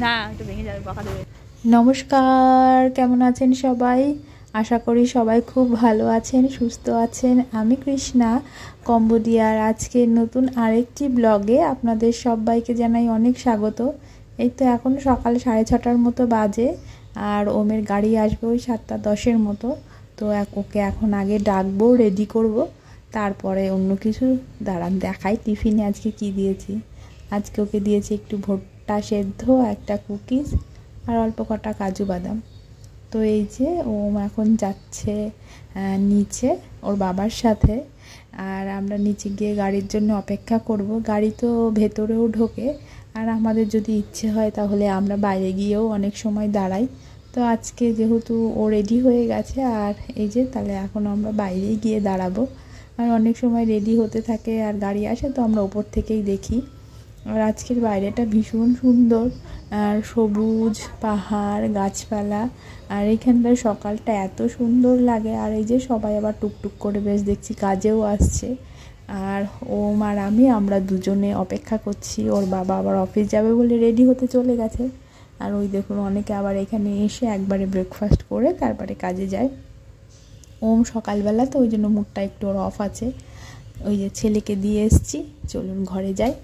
না একটু ভেঙে যাবে, বকা দেবে। নমস্কার, কেমন আছেন সবাই? আশা করি সবাই খুব ভালো আছেন, সুস্থ আছেন। আমি কৃষ্ণা কম্বোডিয়ার আজকের নতুন আরেকটি ব্লগে আপনাদের সবাইকে জানাই অনেক স্বাগত। এই তো এখন সকাল 6:30টার মতো বাজে, আর ওমের গাড়ি আসবে ওই 7:10-এর মতো। তো ওকে এখন আগে ডাকবো, রেডি করব, তারপরে অন্য কিছু দাঁড়ান দেখাই। টিফিনে আজকে কি দিয়েছি। আজকে ওকে দিয়েছি একটু ভুট্টা সেদ্ধ, একটা কুকিজ আর অল্প কটা কাজু বাদাম। তো এই যে ও এখন যাচ্ছে নিচে ওর বাবার সাথে, আর আমরা নিচে গিয়ে গাড়ির জন্য অপেক্ষা করব। গাড়ি তো ভেতরেও ঢোকে, আর আমাদের যদি ইচ্ছে হয় তাহলে আমরা বাইরে গিয়েও অনেক সময় দাঁড়াই। তো আজকে যেহেতু ও রেডি হয়ে গেছে, আর এই যে তাহলে এখন আমরা বাইরেই গিয়ে দাঁড়াবো। আর অনেক সময় রেডি হতে থাকে আর গাড়ি আসে, তো আমরা ওপর থেকেই দেখি। আর আজকের বাইরেটা ভীষণ সুন্দর, আর সবুজ পাহাড়, গাছপালা, আর এইখানটায় সকালটা এত সুন্দর লাগে। আর এই যে সবাই আবার টুকটুক করে বেশ দেখছি কাজেও আসছে। আর ওম আর আমরা দুজনে অপেক্ষা করছি। ওর বাবা আবার অফিস যাবে বলে রেডি হতে চলে গেছে। আর ওই দেখুন অনেকে আবার এখানে এসে একবারে ব্রেকফাস্ট করে তারপরে কাজে যায়। ওম সকালবেলা তো ওই জন্য মুডটা একটু ওর অফ আছে। ওই যে ছেলেকে দিয়ে এসছি, চলুন ঘরে যাই।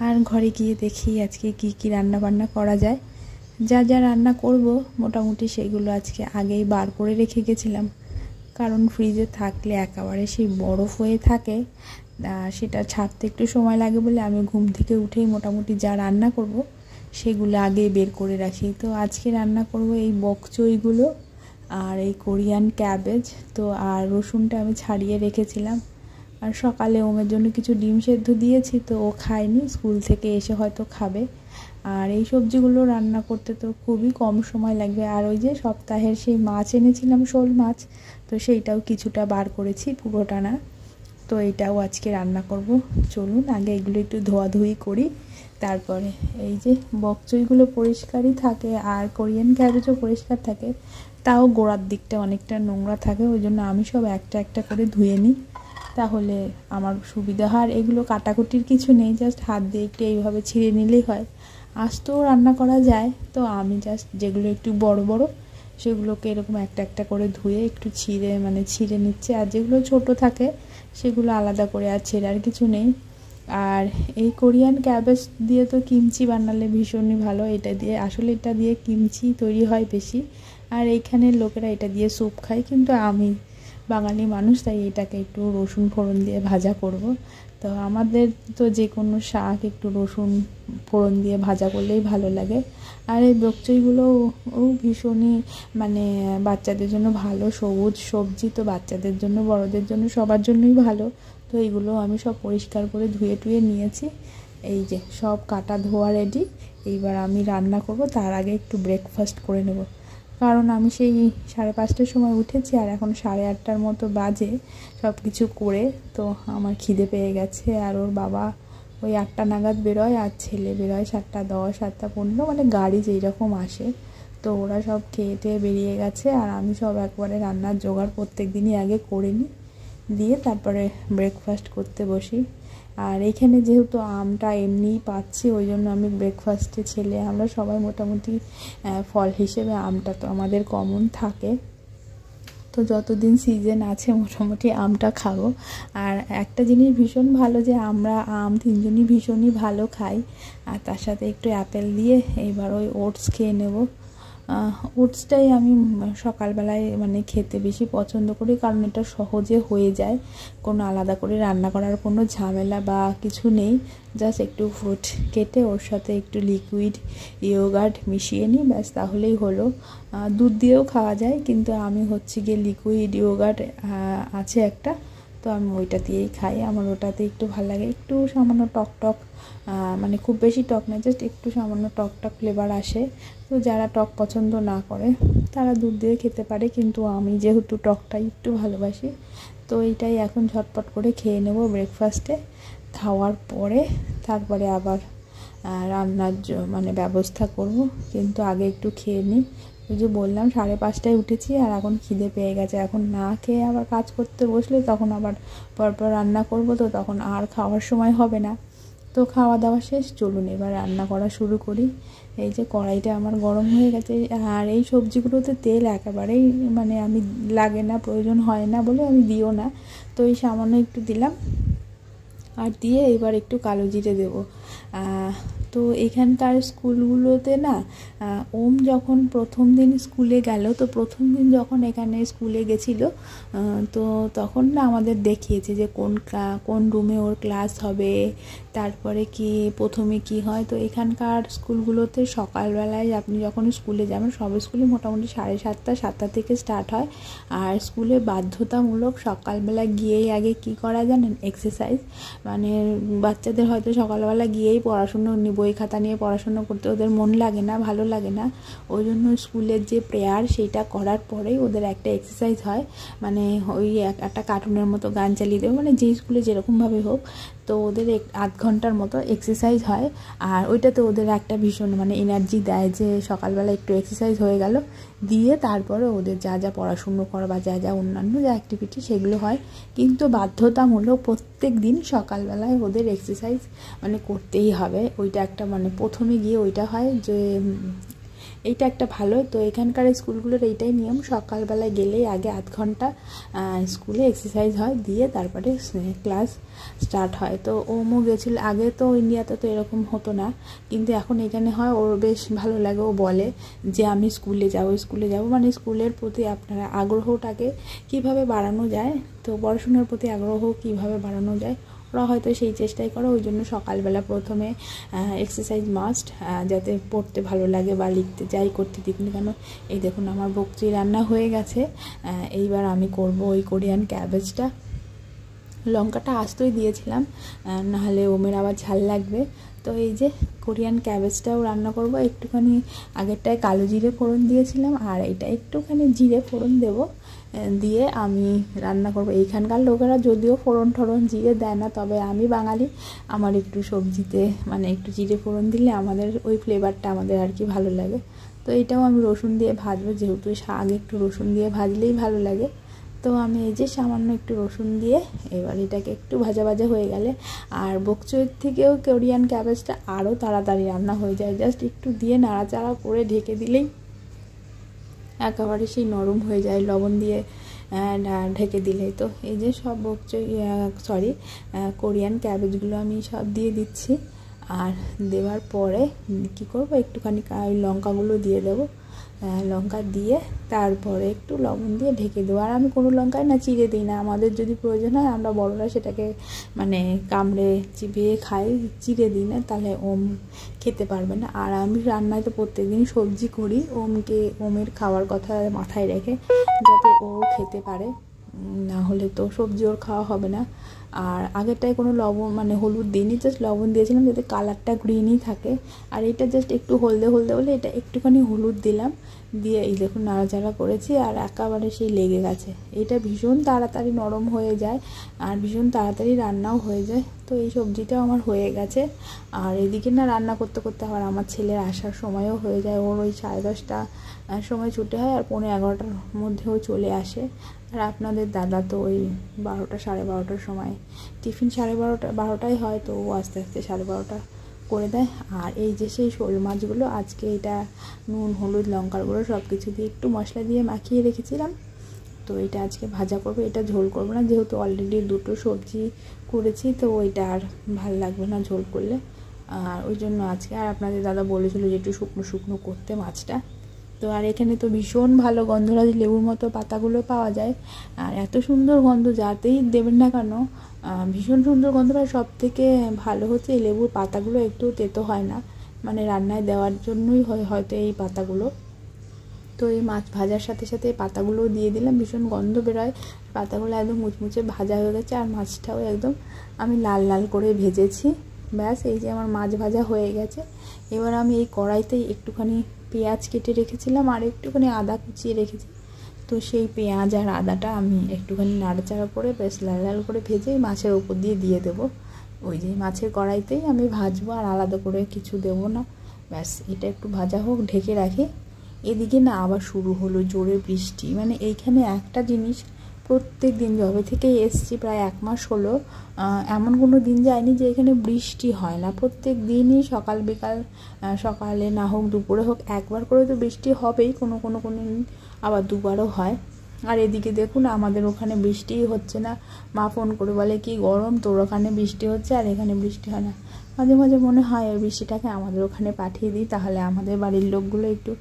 আর ঘরে গিয়ে দেখি আজকে কি কি রান্না বান্না করা যায়। যা যা রান্না করব মোটামুটি সেগুলো আজকে আগেই বার করে রেখে গেছিলাম, কারণ ফ্রিজে থাকলে একেবারে সেই বরফ হয়ে থাকে, সেটা ছাড়তে একটু সময় লাগে বলে আমি ঘুম থেকে উঠেই মোটামুটি যা রান্না করব সেগুলো আগে বের করে রাখি। তো আজকে রান্না করব এই বকচইগুলো আর এই কোরিয়ান ক্যাবেজ। তো আর রসুনটা আমি ছাড়িয়ে রেখেছিলাম। আর সকালে ওমের জন্য কিছু ডিম সেদ্ধ দিয়েছি, তো ও খায়নি, স্কুল থেকে এসে হয়তো খাবে। আর এই সবজিগুলো রান্না করতে তো খুবই কম সময় লাগবে। আর ওই যে সপ্তাহের সেই মাছ এনেছিলাম, শোল মাছ, তো সেইটাও কিছুটা বার করেছি, পুরোটা না। তো এইটাও আজকে রান্না করব। চলুন আগে এগুলো একটু ধোয়াধুয়ি করি, তারপরে। এই যে বকচইগুলো পরিষ্কারই থাকে, আর কোরিয়ান ক্যাবেজও পরিষ্কার থাকে, তাও গোড়ার দিকটা অনেকটা নোংরা থাকে, ওই জন্য আমি সব একটা একটা করে ধুয়ে নিই, তাহলে আমার সুবিধা হয়। আর এগুলো কাটাকুটির কিছু নেই, জাস্ট হাত দিয়ে একটু এইভাবে ছিঁড়ে নিলেই হয়। আস্তেও রান্না করা যায়। তো আমি জাস্ট যেগুলো একটু বড় বড় সেগুলোকে এরকম একটা একটা করে ধুয়ে একটু ছিঁড়ে নিচ্ছে, আর যেগুলো ছোট থাকে সেগুলো আলাদা করে আর ছেঁড়ার কিছু নেই। আর এই কোরিয়ান ক্যাবেজ দিয়ে তো কিমচি বানালে ভীষণই ভালো। এটা দিয়ে আসলে এটা দিয়ে কিমচি তৈরি হয় বেশি, আর এইখানের লোকেরা এটা দিয়ে স্যুপ খায়, কিন্তু আমি বাঙালি মানুষ, তাই এটাকে একটু রসুন ফোড়ন দিয়ে ভাজা করব। তো আমাদের তো যে কোনো শাক একটু রসুন ফোড়ন দিয়ে ভাজা করলেই ভালো লাগে। আর এই বকচইগুলোও ভীষণই বাচ্চাদের জন্য ভালো, সবুজ সবজি, তো বাচ্চাদের জন্য বড়দের জন্য সবার জন্যই ভালো। তো এইগুলো আমি সব পরিষ্কার করে ধুয়ে টুয়ে নিয়েছি। এই যে সব কাটা ধোয়া রেডি। এইবার আমি রান্না করব, তার আগে একটু ব্রেকফাস্ট করে নেব, কারণ আমি সেই 5:30টার সময় উঠেছি, আর এখন 8:30টার মতো বাজে সব কিছু করে। তো আমার খিদে পেয়ে গেছে। আর ওর বাবা ওই 8টা নাগাদ বেরোয়, আর ছেলে বেরোয় 7:10, 7:15, গাড়ি যেই রকম আসে। তো ওরা সব খেয়ে টেয়ে বেরিয়ে গেছে, আর আমি সব একবারে রান্নার জোগাড় প্রত্যেক দিনই আগে করে নিই, দিয়ে তারপরে ব্রেকফাস্ট করতে বসি। আর এখানে যেহেতু আমটা এমনিই পাচ্ছি, ওই জন্য আমি ব্রেকফাস্টে আমরা সবাই মোটামুটি ফল হিসেবে আমটা তো আমাদের কমন থাকে। তো যতদিন সিজন আছে মোটামুটি আমটা খাবো। আর একটা জিনিস ভীষণ ভালো যে আমরা আম তিনজনই ভীষণই ভালো খাই। আর তার সাথে একটু অ্যাপেল দিয়ে এইবার ওই ওটস খেয়ে নেব। ওটসটাই আমি সকালবেলায় খেতে বেশি পছন্দ করি, কারণ এটা সহজে হয়ে যায়, কোনো আলাদা করে রান্না করার কোনো ঝামেলা বা কিছু নেই। জাস্ট একটু ফ্রুট কেটে ওর সাথে একটু লিকুইড ইয়োগার্ট মিশিয়ে নিই, ব্যাস তাহলেই হলো। দুধ দিয়েও খাওয়া যায়, কিন্তু আমি গিয়ে লিকুইড ইয়োগার্ট আছে একটা, তো আমি ওইটা দিয়েই খাই। আমার ওটাতে একটু ভালো লাগে, একটু সামান্য টক টক, খুব বেশি টক না, জাস্ট একটু সামান্য টক টক ফ্লেভার আসে। তো যারা টক পছন্দ না করে তারা দুধ দিয়ে খেতে পারে, কিন্তু আমি যেহেতু টকটাই একটু ভালোবাসি, তো এইটাই এখন ঝটপট করে খেয়ে নেব ব্রেকফাস্টে। খাওয়ার পরে তারপরে আবার রান্নার ব্যবস্থা করব, কিন্তু আগে একটু খেয়ে নিই। ওই যে বললাম 5:30টায় উঠেছি, আর এখন খিদে পেয়ে গেছে। এখন না খেয়ে আবার কাজ করতে বসলে তখন আবার পরপর রান্না করব, তো তখন আর খাওয়ার সময় হবে না। তো খাওয়া দাওয়া শেষ, চলুন এবার রান্না করা শুরু করি। এই যে কড়াইটা আমার গরম হয়ে গেছে, আর এই সবজিগুলোতে তেল একেবারেই মানে আমি লাগে না, প্রয়োজন হয় না বলে আমি দিও না। তো এই সামান্য একটু দিলাম, আর দিয়ে এবার একটু কালো জিরে দেবো। তো এখানকার স্কুলগুলোতে না, ওম যখন প্রথম দিন স্কুলে গেল, তো প্রথম দিন যখন এখানে স্কুলে গেছিলো, তো তখন না আমাদের দেখিয়েছে যে কোন রুমে ওর ক্লাস হবে, তারপরে কি প্রথমে কি হয়। তো এখানকার স্কুলগুলোতে সকালবেলায় আপনি যখন স্কুলে যাবেন, সব স্কুলে মোটামুটি 7:30 থেকে স্টার্ট হয়। আর স্কুলে বাধ্যতামূলক সকালবেলা গিয়েই আগে কি করা জানেন, এক্সারসাইজ। মানে বাচ্চাদের হয়তো সকালবেলা গিয়েই পড়াশুনো, বই খাতা নিয়ে পড়াশুনো করতে ওদের মন লাগে না, ভালো লাগে না। ওই জন্য স্কুলের যে প্রেয়ার সেইটা করার পরেই ওদের একটা এক্সারসাইজ হয়। মানে ওই একটা কার্টুনের মতো গান চালিয়ে দেবে, মানে যে স্কুলে যেরকমভাবে হোক, তো ওদের 1/2 ঘন্টার মতো এক্সারসাইজ হয়। আর ওইটাতে ওদের একটা ভীষণ মানে এনার্জি দেয় যে সকালবেলা একটু এক্সারসাইজ হয়ে গেল, দিয়ে তারপরে ওদের যা যা পড়াশুনো করা বা যা যা অন্যান্য যা অ্যাক্টিভিটি সেগুলো হয়। কিন্তু বাধ্যতামূলক প্রত্যেক দিন সকালবেলায় ওদের এক্সারসাইজ মানে করতেই হবে। ওইটা একটা মানে প্রথমে গিয়ে ওইটা হয় যে এইটা একটা ভালো। তো এখানকার স্কুলগুলোর এইটাই নিয়ম, সকালবেলায় গেলেই আগে 1/2 ঘন্টা স্কুলে এক্সারসাইজ হয়, দিয়ে তারপরে ক্লাস স্টার্ট হয়। তো ওমও গেছিলো, আগে তো ইন্ডিয়াতে তো এরকম হতো না, কিন্তু এখন এখানে হয়। ওর বেশ ভালো লাগে, ও বলে যে আমি স্কুলে যাব। মানে স্কুলের প্রতি আপনারা আগ্রহটাকে কিভাবে বাড়ানো যায়, তো পড়াশোনার প্রতি আগ্রহ কিভাবে বাড়ানো যায়, ওরা হয়তো সেই চেষ্টাই করে। ওই জন্য সকালবেলা প্রথমে এক্সারসাইজ মাস্ট, যাতে পড়তে ভালো লাগে বা লিখতে যাই করতে দিক না কেন। এই দেখুন আমার বকচি রান্না হয়ে গেছে। এইবার আমি করব ওই কোরিয়ান ক্যাবেজটা। লঙ্কাটা আস্তই দিয়েছিলাম, নাহলে ওমের আবার ঝাল লাগবে। তো এই যে কোরিয়ান ক্যাবেজটাও রান্না করব। একটুখানি আগেরটায় কালো জিরে ফোড়ন দিয়েছিলাম, আর এটা একটুখানি জিরে ফোড়ন দেব, দিয়ে আমি রান্না করব। এইখানকার লোকেরা যদিও ফোড়ন জিরে দেয় না, তবে আমি বাঙালি, আমার একটু সবজিতে মানে একটু জিরে ফোড়ন দিলে আমাদের ওই ফ্লেভারটা আমাদের আর কি ভালো লাগে। তো এটাও আমি রসুন দিয়ে ভাজবো, যেহেতু শাক একটু রসুন দিয়ে ভাজলেই ভালো লাগে। তো আমি এই যে সামান্য একটু রসুন দিয়ে এবার এটাকে একটু ভাজা হয়ে গেলে, আর বকচোয়ের থেকেও কোরিয়ান ক্যাবেজটা আরও তাড়াতাড়ি রান্না হয়ে যায়। জাস্ট একটু দিয়ে নাড়াচাড়া করে ঢেকে দিলেই একেবারে সেই নরম হয়ে যায়, লবণ দিয়ে ঢেকে দিলেই। তো এই যে সব কোরিয়ান ক্যাবেজগুলো আমি সব দিয়ে দিচ্ছি। আর দেওয়ার পরে কি করব, একটুখানি লঙ্কাগুলো দিয়ে দেবো, লঙ্কা দিয়ে তারপরে একটু লবণ দিয়ে ঢেকে দেবো। আর আমি কোনো লঙ্কায় না চিড়ে দিই না, আমাদের যদি প্রয়োজন হয় আমরা বড়রা সেটাকে মানে কামড়ে চিবিয়ে খাই, চিড়ে দিই না, তাহলে ওম খেতে পারবে না। আর আমি রান্নায় তো প্রত্যেকদিন সবজি করি ওমের খাওয়ার কথা মাথায় রেখে, যাতে ও খেতে পারে, না হলে তো সবজি ওর খাওয়া হবে না। আর আগেরটায় কোনো লবণ মানে হলুদ দিইনি, জাস্ট লবণ দিয়েছিলাম যাতে কালারটা গ্রিনই থাকে। আর এটা জাস্ট একটু হলদে বলে এটা একটুখানি হলুদ দিলাম, দিয়ে এই দেখুন নাড়াচাড়া করেছি, আর একেবারে সেই লেগে গেছে। এটা ভীষণ তাড়াতাড়ি নরম হয়ে যায় আর ভীষণ তাড়াতাড়ি রান্নাও হয়ে যায়। তো এই সবজিটাও আমার হয়ে গেছে। আর এদিকে না রান্না করতে আবার আমার ছেলের আসার সময়ও হয়ে যায়, ওর ওই 10:30 সময় ছুটি হয়, আর 11:15 মধ্যেও চলে আসে। আর আপনাদের দাদা তো ওই 12টা 12:30 সময় টিফিন 12:30 হয়, তো ও আস্তে 12:30 করে দেয়। আর এই যে সেই শোল মাছগুলো আজকে এটা নুন হলুদ লঙ্কার গুঁড়ো সব কিছু দিয়ে একটু মশলা দিয়ে মাখিয়ে রেখেছিলাম, তো এটা আজকে ভাজা করবো। এটা ঝোল করবো না, যেহেতু অলরেডি 2টো সবজি করেছি, তো ওইটা আর ভাল লাগবে না ঝোল করলে। আর ওই জন্য আজকে, আর আপনাদের দাদা বলেছিল যে একটু শুকনো করতে মাছটা। তো আর এখানে তো ভীষণ ভালো গন্ধরাজ লেবুর মতো পাতাগুলো পাওয়া যায়, আর এত সুন্দর গন্ধ যাতেই দেবেন না কেন ভীষণ সুন্দর গন্ধ পায়। সব থেকে ভালো হচ্ছে এই লেবুর পাতাগুলো একটু তেতো হয় না, মানে রান্নায় দেওয়ার জন্যই হয়তো এই পাতাগুলো। তো এই মাছ ভাজার সাথে এই পাতাগুলোও দিয়ে দিলাম, ভীষণ গন্ধ বেরোয়। পাতাগুলো একদম মুচমুচে ভাজা হয়ে গেছে, আর মাছটাও একদম আমি লাল করে ভেজেছি। ব্যাস, এই যে আমার মাছ ভাজা হয়ে গেছে। এবার আমি এই কড়াইতেই একটুখানি পেঁয়াজ কেটে রেখেছিলাম আর একটুখানি আদা কুচিয়ে রেখেছি, তো সেই পেঁয়াজ আর আদাটা আমি একটুখানি নাড়াচাড়া করে বেশ লাল করে ভেজে মাছের ওপর দিয়ে দেবো। ওই যে মাছের কড়াইতেই আমি ভাজবো, আর আলাদা করে কিছু দেবো না। ব্যাস, এটা একটু ভাজা হোক, ঢেকে রাখি। এদিকে না আবার শুরু হলো জোরে বৃষ্টি। মানে এইখানে একটা জিনিস প্রত্যেক দিন যবে থেকে এসছি প্রায় 1 মাস হলো এমন কোনো দিন যায়নি যে এখানে বৃষ্টি হয় না। প্রত্যেক দিনই সকাল বিকাল, সকালে না হোক দুপুরে হোক একবার করে তো বৃষ্টি হবেই, কোনো দিন আবার দুবারও হয়। আর এদিকে দেখুন আমাদের ওখানে বৃষ্টিই হচ্ছে না। মা ফোন করে বলে কি গরম, তোর ওখানে বৃষ্টি হচ্ছে আর এখানে বৃষ্টি হয় না। মাঝে মাঝে মনে হয় এই বৃষ্টিটাকে আমাদের ওখানে পাঠিয়ে দিই, তাহলে আমাদের বাড়ির লোকগুলো একটু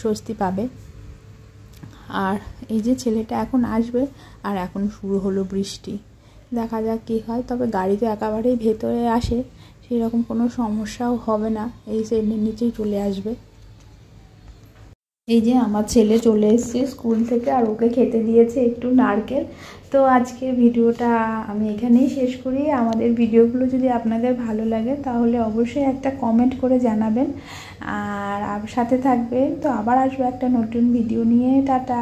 স্বস্তি পাবে। আর এই যে ছেলেটা এখন আসবে আর এখন শুরু হলো বৃষ্টি, দেখা যাক কী হয়। তবে গাড়ি তো একেবারেই ভেতরে আসে, সেই রকম কোনো সমস্যাও হবে না, এই সাইডের নিচেই চলে আসবে। এই যে আমার ছেলে চলে এসেছে স্কুল থেকে আর ওকে খেতে দিয়েছে একটু নারকেল। তো আজকে ভিডিওটা আমি এখানেই শেষ করি। আমাদের ভিডিওগুলো যদি আপনাদের ভালো লাগে তাহলে অবশ্যই একটা কমেন্ট করে জানাবেন আর সাথে থাকবেন। তো আবার আসবো একটা নতুন ভিডিও নিয়ে। টাটা।